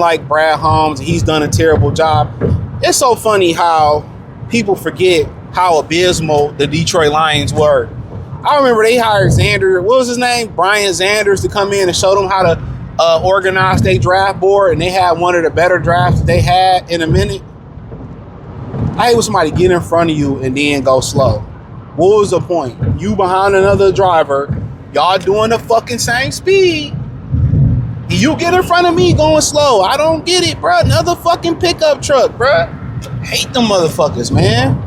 like Brad Holmes. He's done a terrible job. It's so funny how people forget how abysmal the Detroit Lions were. I remember they hired Xander, what was his name? Brian Xanders, to come in and show them how to organize their draft board, and they had one of the better drafts they had in a minute. I hate when somebody get in front of you and then go slow. What was the point? You behind another driver, y'all doing the fucking same speed. You get in front of me going slow. I don't get it, bro. Another fucking pickup truck, bro. Hate them motherfuckers, man.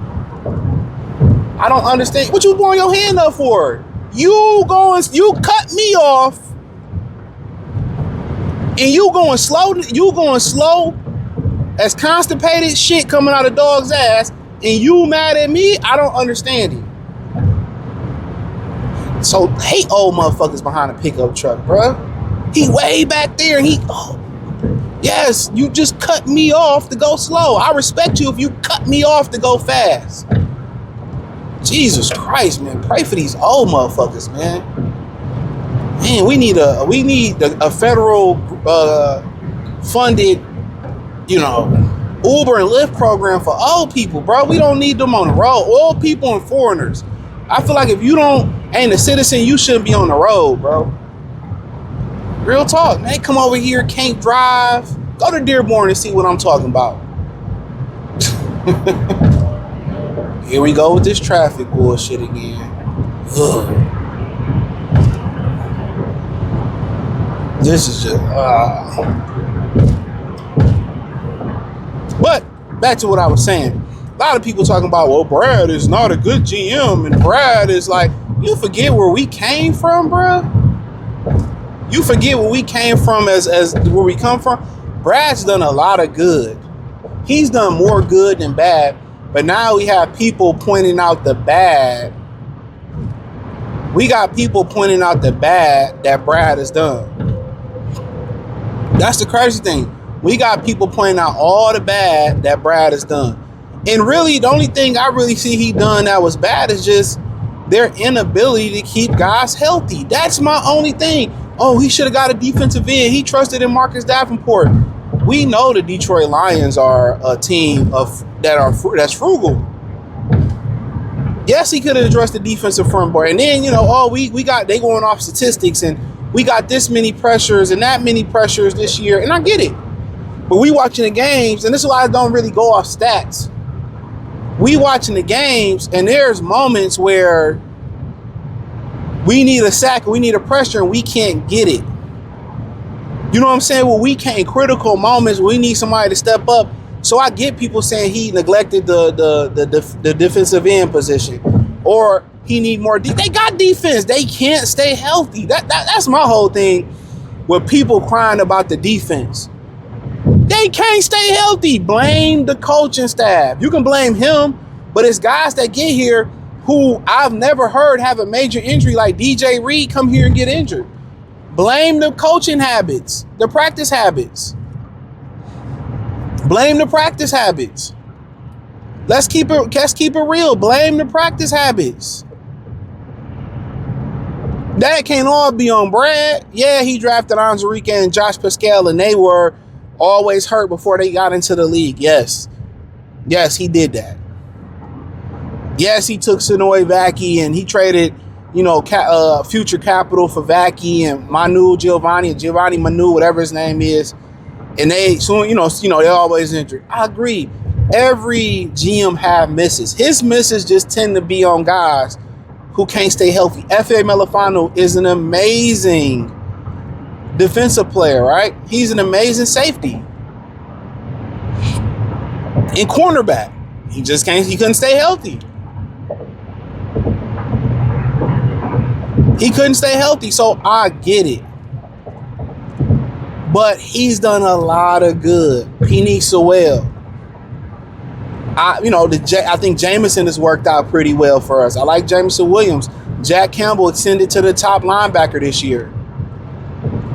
I don't understand. What you blowing your hand up for? You cut me off. And you going slow as constipated shit coming out of dog's ass, and you mad at me? I don't understand it. So hate old motherfuckers behind a pickup truck, bro. He way back there, and yes, you just cut me off to go slow. I respect you if you cut me off to go fast. Jesus Christ, man. Pray for these old motherfuckers, man. Man, we need a federal funded, Uber and Lyft program for old people, bro. We don't need them on the road. Old people and foreigners. I feel like if you ain't a citizen, you shouldn't be on the road, bro. Real talk, man. Come over here, can't drive. Go to Dearborn and see what I'm talking about. Here we go with this traffic bullshit again. Ugh. This is just... But, back to what I was saying. A lot of people talking about, well, Brad is not a good GM, and Brad is like... You forget where we came from, bro? You forget where we came from as where we come from? Brad's done a lot of good. He's done more good than bad. But now we have people pointing out the bad. We got people pointing out the bad that Brad has done. That's the crazy thing. We got people pointing out all the bad that Brad has done. And really, the only thing I really see he done that was bad is just their inability to keep guys healthy. That's my only thing. Oh, he should have got a defensive end. He trusted in Marcus Davenport. We know the Detroit Lions are a team that's frugal. Yes, he could have addressed the defensive front board. And then, they going off statistics, and we got this many pressures and that many pressures this year. And I get it. But we watching the games, and this is why I don't really go off stats. We watching the games, and there's moments where we need a sack, we need a pressure, and we can't get it. You know what I'm saying? Well, we can't. Critical moments, we need somebody to step up. So I get people saying he neglected the defensive end position, or he need more. They got defense. They can't stay healthy. That's my whole thing. With people crying about the defense, they can't stay healthy. Blame the coaching staff. You can blame him, but it's guys that get here who I've never heard have a major injury, like DJ Reed come here and get injured. Blame the coaching habits, the practice habits. Blame the practice habits. Let's keep it real. Blame the practice habits. That can't all be on Brad. Yeah, he drafted Onwuzurike and Josh Pascal, and they were always hurt before they got into the league. Yes, he did that. Yes, he took Sanoy Vaki and he traded, future capital for Vaki and Giovanni Manu, whatever his name is. And they soon, they're always injured. I agree. Every GM have misses. His misses just tend to be on guys who can't stay healthy. F.A. Melifano is an amazing defensive player, right? He's an amazing safety. And cornerback. He couldn't stay healthy. He couldn't stay healthy, so I get it. But he's done a lot of good. Penei Sewell. I think Jameson has worked out pretty well for us. I like Jameson Williams. Jack Campbell ascended to the top linebacker this year.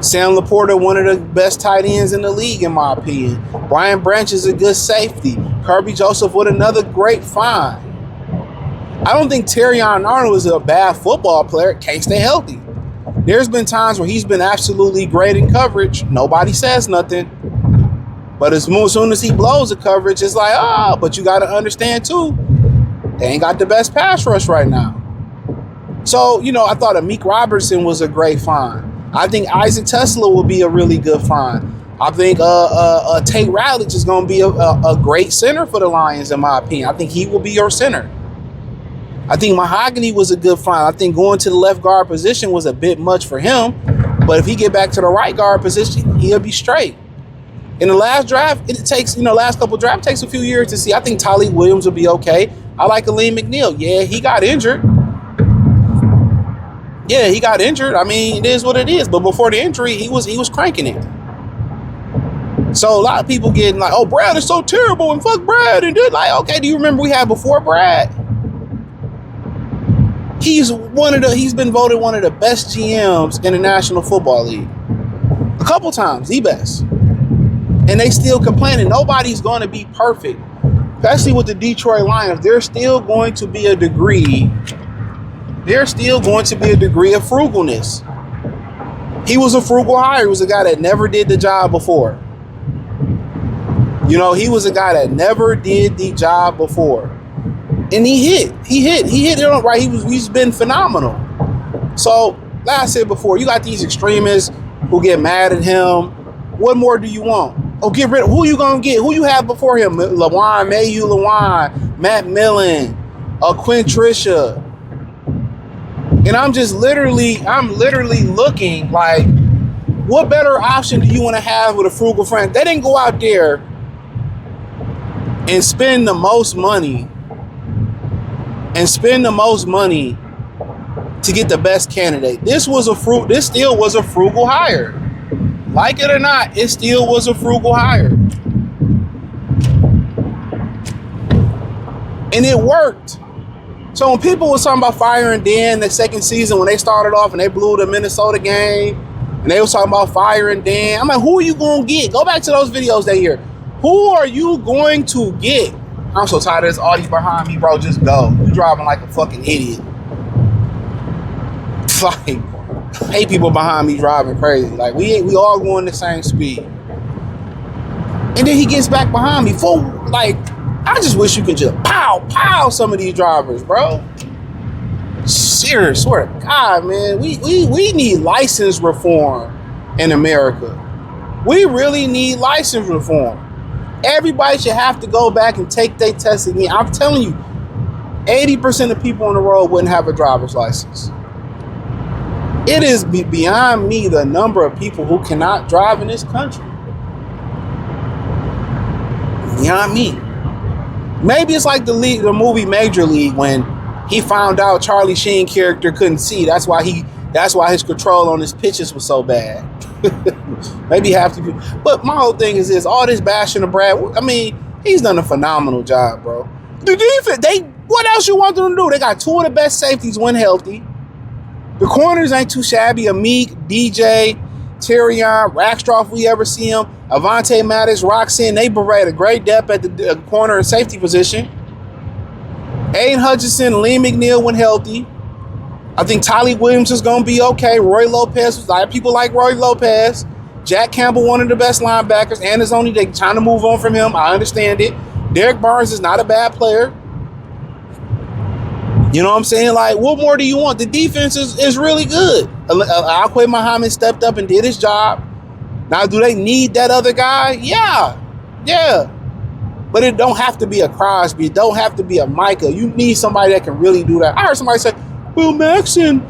Sam Laporta, one of the best tight ends in the league, in my opinion. Brian Branch is a good safety. Kirby Joseph with another great find. I don't think Terrion Arnold is a bad football player. Can't stay healthy. There's been times where he's been absolutely great in coverage. Nobody says nothing. But as soon as he blows the coverage, it's like, oh, but you got to understand too, they ain't got the best pass rush right now. So, I thought Amik Robertson was a great find. I think Isaac Tesla will be a really good find. I think Tate Ratledge is going to be a great center for the Lions, in my opinion. I think he will be your center. I think Mahogany was a good find. I think going to the left guard position was a bit much for him. But if he get back to the right guard position, he'll be straight. In the last draft, it takes, last couple drafts, takes a few years to see. I think Tylee Williams will be okay. I like Aleem McNeil. Yeah, he got injured. I mean, it is what it is. But before the injury, he was cranking it. So a lot of people getting like, oh, Brad is so terrible and fuck Brad. And then like, okay, do you remember we had before Brad? He's been voted one of the best GMs in the National Football League. A couple times, the best. And they still complaining. Nobody's going to be perfect. Especially with the Detroit Lions. There's still going to be a degree of frugalness. He was a frugal hire. He was a guy that never did the job before. He was a guy that never did the job before. And he hit it on right. He's been phenomenal. So, like I said before, you got these extremists who get mad at him. What more do you want? Oh, get rid of who you gonna get? Who you have before him? Lawan, Mayu Lawan, Matt Millen, Quinn Trisha. And I'm literally looking like, what better option do you want to have with a frugal friend? They didn't go out there and spend the most money to get the best candidate. This still was a frugal hire. Like it or not, it still was a frugal hire. And it worked. So when people were talking about firing Dan the second season, when they started off and they blew the Minnesota game, and they were talking about firing Dan, I'm like, who are you going to get? Go back to those videos that year. Who are you going to get? I'm so tired of this Audi behind me, bro. Just go. You driving like a fucking idiot. Like, I hate people behind me driving crazy. Like, we all going the same speed. And then he gets back behind me full, like, I just wish you could just pow some of these drivers, bro. Serious, swear to God, man. We need license reform in America. We really need license reform. Everybody should have to go back and take their test again. I'm telling you, 80% of people on the road wouldn't have a driver's license. It is beyond me the number of people who cannot drive in this country. Beyond me. Maybe it's like the movie Major League when he found out Charlie Sheen character couldn't see. That's why his control on his pitches was so bad. Maybe half the people. But my whole thing is this: all this bashing of Brad. I mean, he's done a phenomenal job, bro. The defense. What else you want them to do? They got two of the best safeties when healthy. The corners ain't too shabby. Amik, DJ, Terrion, Rackstraw, if we ever see him. Avonte Maddox, Roxanne, they provide a great depth at the corner and safety position. Aiden Hutchinson, Lee McNeil when healthy. I think Tylee Williams is going to be okay. Roy Lopez, a lot of people like Roy Lopez. Jack Campbell, one of the best linebackers. And they trying to move on from him. I understand it. Derek Barnes is not a bad player. You know what I'm saying? Like, what more do you want? The defense is really good. Alquay Muhammad stepped up and did his job. Now, do they need that other guy? Yeah. But it don't have to be a Crosby. It don't have to be a Micah. You need somebody that can really do that. I heard somebody say, well, Max and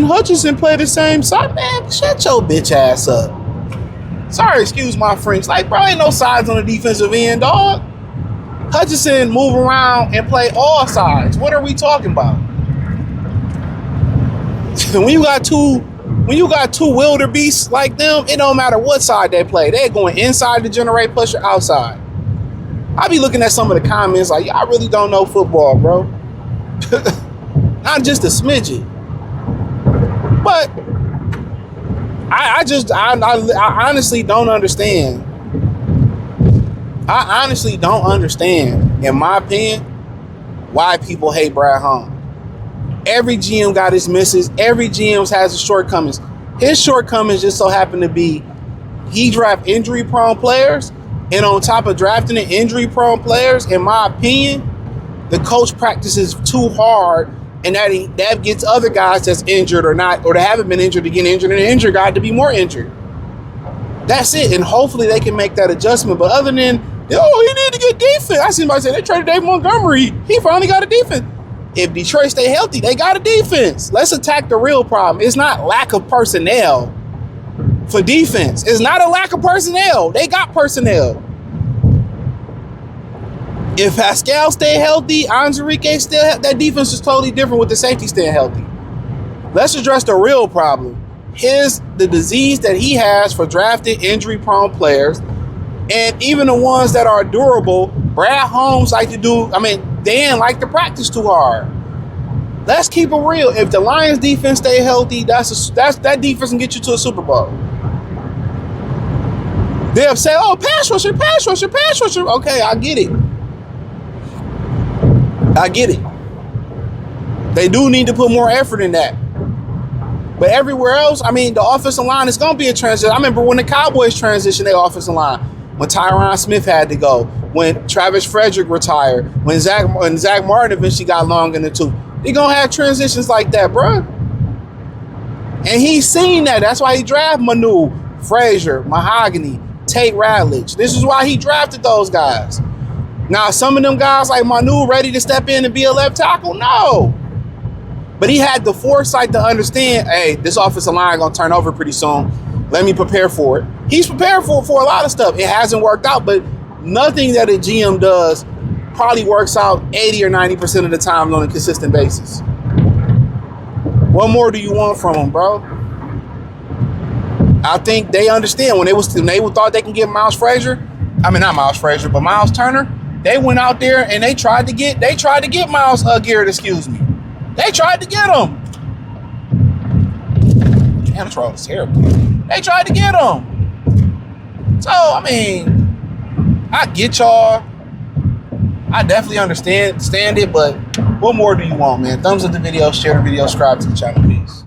Hutchinson play the same side. Man, shut your bitch ass up. Sorry, excuse my French. Like, bro, ain't no sides on the defensive end, dog. Hutchinson move around and play all sides. What are we talking about? When you got two wildebeests like them, it don't matter what side they play. They're going inside to generate pressure, outside. I be looking at some of the comments like, y'all really don't know football, bro. Not just a smidget. But I honestly don't understand. I honestly don't understand, in my opinion, why people hate Brad Holmes. Every GM got his misses. Every GM has his shortcomings. His shortcomings just so happen to be he draft injury-prone players And on top of drafting the injury-prone players, in my opinion, the coach practices too hard, and that gets other guys that's injured or not, or that haven't been injured to get injured, and the injured guy to be more injured. That's it. And hopefully they can make that adjustment. But other than, oh, he need to get defense. I see somebody say they traded Dave Montgomery. He finally got a defense. If Detroit stay healthy, they got a defense. Let's attack the real problem. It's not lack of personnel for defense. It's not a lack of personnel. They got personnel. If Pascal stay healthy, Anzarike still, that defense is totally different with the safety staying healthy. Let's address the real problem. The disease that he has for drafted injury-prone players, and even the ones that are durable. Brad Holmes like to do, Dan like to practice too hard. Let's keep it real. If the Lions defense stay healthy, that defense can get you to a Super Bowl. They'll say, oh, pass rusher. Okay, I get it. They do need to put more effort in that. But everywhere else, the offensive line is going to be a transition. I remember when the Cowboys transitioned their offensive line, when Tyron Smith had to go, when Travis Frederick retired, when Zach Martin eventually got long in the tooth. They're going to have transitions like that, bro. And he's seen that. That's why he drafted Manu, Frazier, Mahogany, Tate Ratledge. This is why he drafted those guys. Now, some of them guys like Manu ready to step in and be a left tackle? No. But he had the foresight to understand, hey, this offensive line going to turn over pretty soon. Let me prepare for it. He's prepared for a lot of stuff. It hasn't worked out, but nothing that a GM does probably works out 80 or 90% of the time on a consistent basis. What more do you want from him, bro? I think they understand when they thought they can get Miles Frazier. Not Miles Frazier, but Miles Turner. They went out there and they tried to get Miles Garrett, excuse me. They tried to get him. Damn, this road is terrible. They tried to get him. So, I get y'all. I definitely understand it, but what more do you want, man? Thumbs up the video, share the video, subscribe to the channel, peace.